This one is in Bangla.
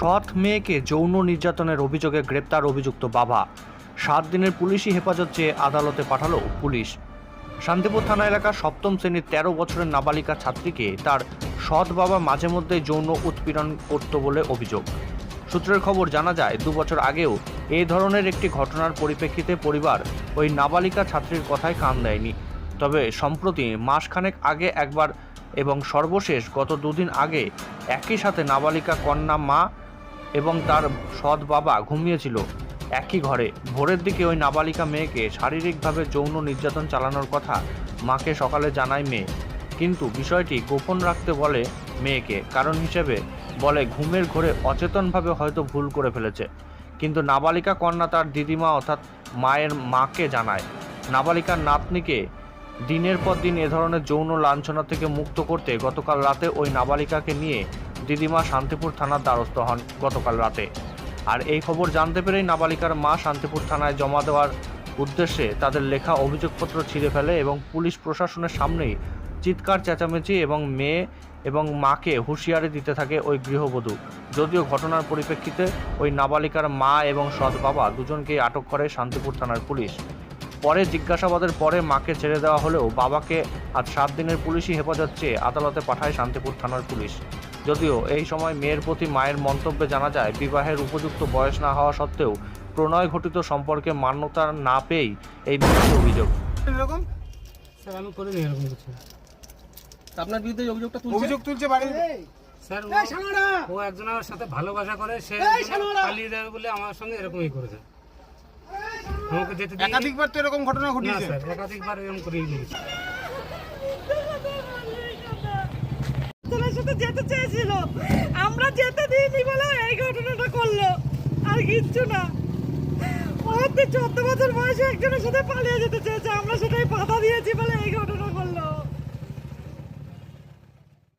সৎ মেয়েকে যৌন নির্যাতনের অভিযোগে গ্রেপ্তার অভিযুক্ত বাবা। 7 দিনের পুলিশি হেফাজত চেয়ে আদালতে পাঠালো পুলিশ। শান্তিপুর থানা এলাকার 7ম শ্রেণীর 13 বছরের নাবালিকা ছাত্রীকে তার সৎ বাবা মাঝে মধ্যে যৌন উৎপীড়ন করত বলে অভিযোগ। সূত্রের খবর জানা যায় 2 বছর আগেও এই ধরনের একটি ঘটনার পরিপ্রেক্ষিতে পরিবার ওই নাবালিকা ছাত্রীর কথায় কান দেয়নি। তবে সম্প্রতি মাসখানেক আগে একবার এবং সর্বশেষ গত 2 দিন আগে একই সাথে নাবালিকা কন্যা মা এবং তার সৎ বাবা ঘুমিয়েছিল একই ঘরে। ভোরের দিকে ওই নাবালিকা মেয়েকে শারীরিকভাবে যৌন নির্যাতন চালানোর কথা মাকে সকালে জানায় মেয়ে, কিন্তু বিষয়টি গোপন রাখতে বলে মেয়েকে। কারণ হিসেবে বলে ঘুমের ঘোরে অচেতনভাবে হয়তো ভুল করে ফেলেছে। কিন্তু নাবালিকা কন্যা তার দিদিমা অর্থাৎ মায়ের মাকে জানায়। নাবালিকার নাতনিকে দিনের পর দিন এ ধরনের যৌন লাঞ্ছনা থেকে মুক্ত করতে গতকাল রাতে ওই নাবালিকাকে নিয়ে দিদিমা শান্তিপুর থানার দ্বারস্থ হন গতকাল রাতে। আর এই খবর জানতে পেরেই নাবালিকার মা শান্তিপুর থানায় জমা দেওয়ার উদ্দেশ্যে তাদের লেখা অভিযোগপত্র ছিঁড়ে ফেলে এবং পুলিশ প্রশাসনের সামনেই চিৎকার চেঁচামেচি এবং মেয়ে এবং মাকে হুঁশিয়ারি দিতে থাকে ওই গৃহবধূ। যদিও ঘটনার পরিপ্রেক্ষিতে ওই নাবালিকার মা এবং সৎ বাবা দুজনকেই আটক করে শান্তিপুর থানার পুলিশ। পরে জিজ্ঞাসাবাদের পরে মাকে ছেড়ে দেওয়া হলেও বাবাকে আজ 7 দিনের পুলিশি হেফাজত চেয়ে আদালতে পাঠায় শান্তিপুর থানার পুলিশ। যদিও এই সময় মেয়ের প্রতি মায়ের মন্তব্যে জানা যায় বিবাহের উপযুক্ত বয়স না হওয়া সত্ত্বেও প্রণয় ঘটিত সম্পর্কে মান্যতা না পেয়েই এই বিরুদ্ধে অভিযোগ। এরকম স্যার আমি করিনি এরকম কিছু। আপনার বিরুদ্ধে অভিযোগ তুলছে বাড়ির স্যার ও একজনের সাথে ভালোবাসা করে, সে পালিয়ে যাবে বলে আমার সঙ্গে এরকমই করেছে। আমাকে যেতে দিই একাধিকবার তো এরকম ঘটনা না ঘটেছে। স্যার, একাধিকবার এরকম করেই নিয়েছি। তোদের সাথে যেতে চেয়েছিল, আমরা যেতে দিইনি বলে এই ঘটনাটা করলো, আর কিচ্ছু না। ওর তো 14 বছর বয়সে একজনের সাথে পালিয়ে যেতে চেয়েছে, আমরা সেটাই বাধা দিয়েছি বলে এই